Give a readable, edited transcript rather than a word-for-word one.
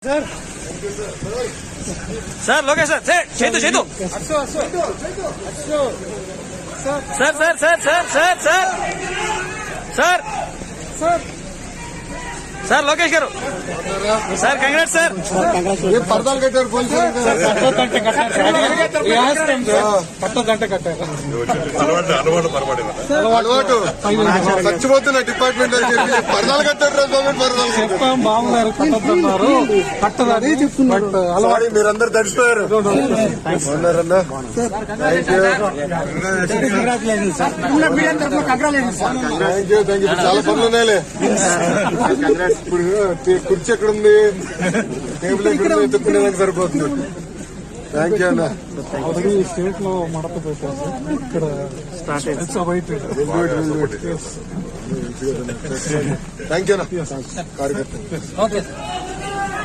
sir sir Lokesh sir Chetu Chetu sir sir sir sir sir sir sir sir sir Lokesh garu sir congrats sir पर्दाలు కట్టారు పోలీసులు పట్టో గంట కట్టారు అలవాటు చచ్చిపోతున్న డిపార్ట్మెంట్ అని చెప్పి పర్దాలు కట్టారు పర్దాలు చెప్పాం బాగున్నారు కట్టొద్దన్నారు కట్టదని చెప్తున్నారు అలవాటు మీరందరూ తడిసిపోయారు ఉన్నారన్నా థ్యాంక్ యూ చాలా పనులు ఉన్నాయిలే ఇప్పుడు కుర్చీ ఎక్కడ ఉంది టేబుల్ ఎక్కడ ఉంది ఎత్తుకునేదానికి సరిపోతుంది థ్యాంక్ యూ అన్న ఆల్రెడీ స్టేట్ లో మడత పెట్టారు ఇక్కడ స్టార్ట్ థ్యాంక్ యూ అన్న కార్యకర్త